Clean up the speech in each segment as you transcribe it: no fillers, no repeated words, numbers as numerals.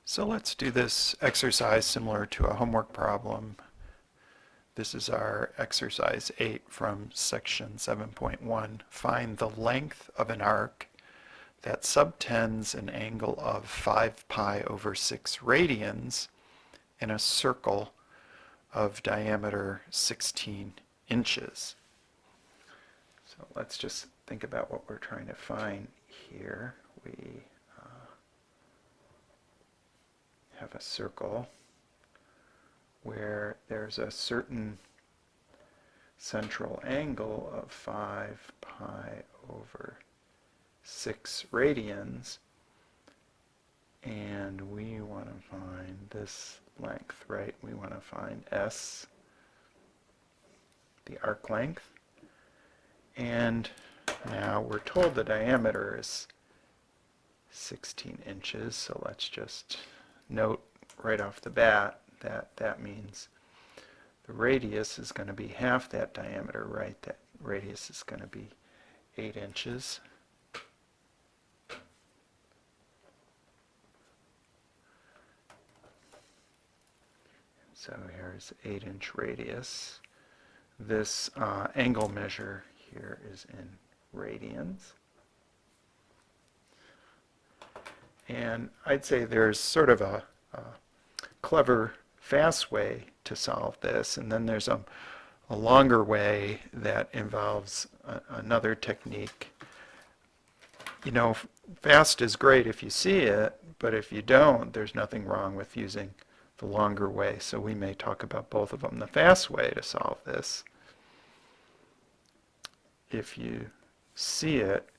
So let's do this exercise similar to a homework problem. This is our exercise 8 from section 7.1. Find the length of an arc that subtends an angle of 5 pi over 6 radians in a circle of diameter 16 inches. So let's just think about what we're trying to find here. We have a circle where there's a certain central angle of 5 pi over 6 radians, and we want to find this length, right? We want to find S, the arc length, and now we're told the diameter is 16 inches, so let's just note right off the bat that that means the radius is going to be half that diameter, right? That radius is going to be 8 inches. So here's 8-inch radius. This angle measure here is in radians. And I'd say there's sort of a clever, fast way to solve this, and then there's a longer way that involves another technique. You know, fast is great if you see it, but if you don't, there's nothing wrong with using the longer way. So we may talk about both of them. The fast way to solve this, if you see it,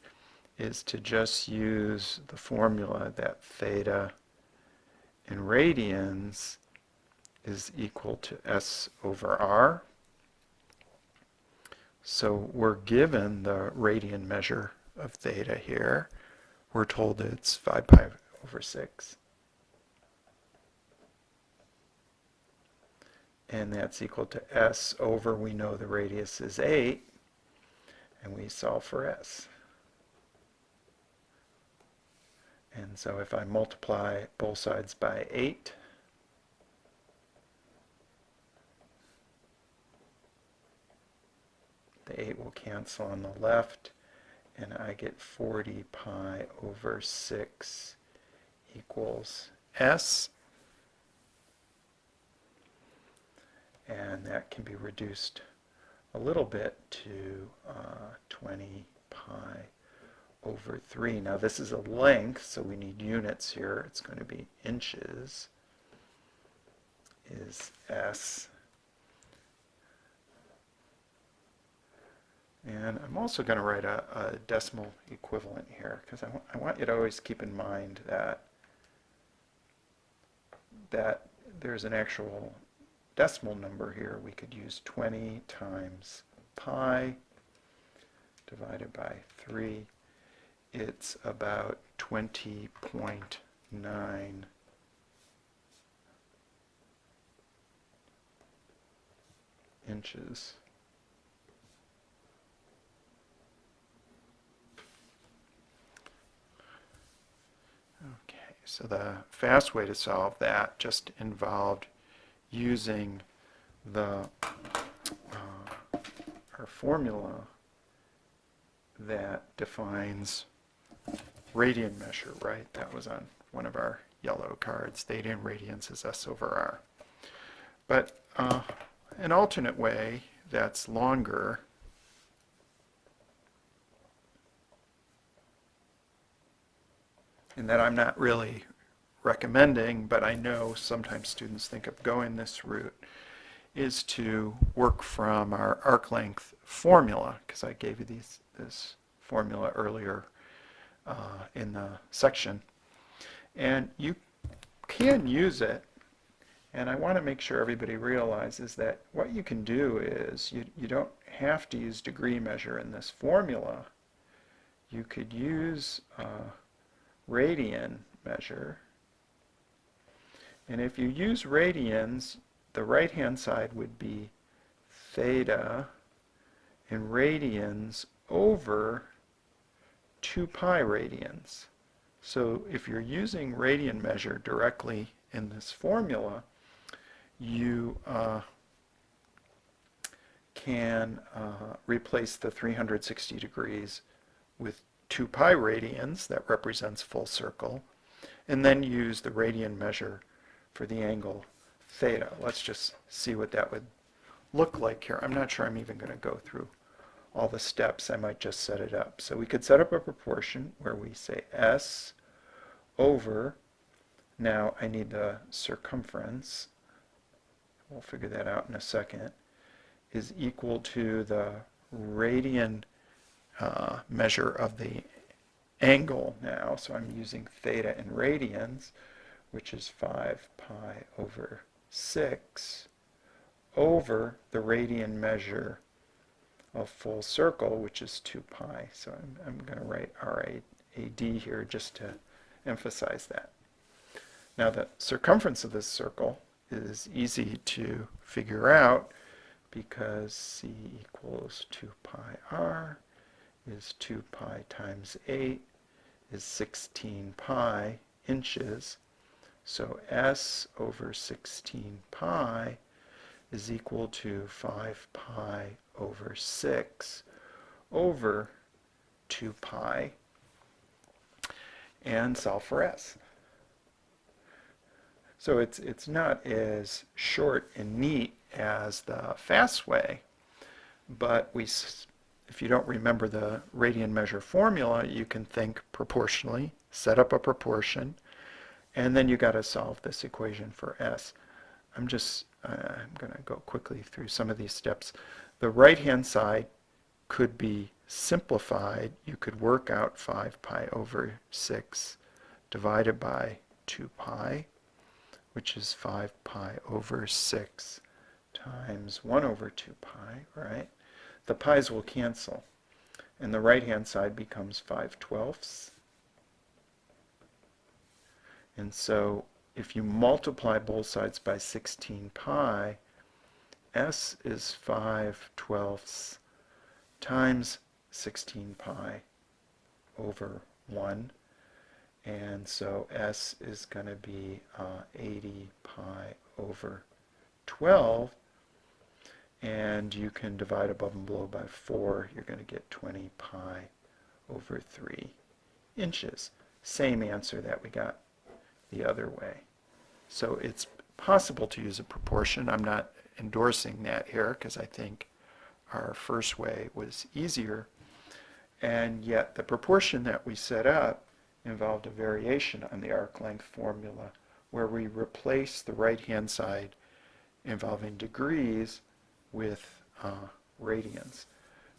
is to just use the formula that theta in radians is equal to S over R. So we're given the radian measure of theta here. We're told it's 5 pi over 6. And that's equal to S over, we know the radius is 8, and we solve for S. And so if I multiply both sides by 8, the 8 will cancel on the left, and I get 40 pi over 6 equals S. And that can be reduced a little bit to 20 pi over 3. Now this is a length, so we need units here. It's going to be inches is S. And I'm also going to write a decimal equivalent here, because I want you to always keep in mind that there's an actual decimal number here. We could use 20 times pi divided by 3. It's about 20.9 inches. Okay, so the fast way to solve that just involved using the our formula that defines radian measure, right? That was on one of our yellow cards. Theta in radians is S over R. But an alternate way that's longer and that I'm not really recommending, but I know sometimes students think of going this route, is to work from our arc length formula, because I gave you this formula earlier in the section. And you can use it, and I want to make sure everybody realizes that what you can do is you don't have to use degree measure in this formula. You could use radian measure. And if you use radians, the right-hand side would be theta in radians over 2 pi radians. So if you're using radian measure directly in this formula, you can replace the 360 degrees with 2 pi radians, that represents full circle, and then use the radian measure for the angle theta. Let's just see what that would look like here. I'm not sure I'm even going to go through all the steps. I might just set it up. So we could set up a proportion where we say S over, now I need the circumference, we'll figure that out in a second, is equal to the radian measure of the angle now. So I'm using theta in radians, which is 5 pi over 6, over the radian measure of full circle, which is 2 pi. So I'm going to write RAD here just to emphasize that. Now the circumference of this circle is easy to figure out because C equals 2 pi r is 2 pi times 8 is 16 pi inches. So S over 16 pi is equal to 5 pi over 6 over 2 pi, and solve for S. So it's not as short and neat as the fast way, but if you don't remember the radian measure formula, you can think proportionally, set up a proportion, and then you got to solve this equation for S. I'm going to go quickly through some of these steps. The right-hand side could be simplified. You could work out 5 pi over 6 divided by 2 pi, which is 5 pi over 6 times 1 over 2 pi, right? The pi's will cancel, and the right-hand side becomes 5/12. And so if you multiply both sides by 16 pi, S is 5/12 times 16 pi over 1. And so S is going to be 80 pi over 12. And you can divide above and below by 4. You're going to get 20 pi over 3 inches. Same answer that we got the other way. So it's possible to use a proportion. I'm not endorsing that here because I think our first way was easier. And yet the proportion that we set up involved a variation on the arc length formula where we replace the right-hand side involving degrees with radians.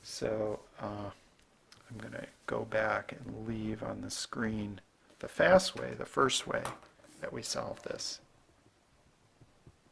So I'm going to go back and leave on the screen the fast way, the first way that we solved this.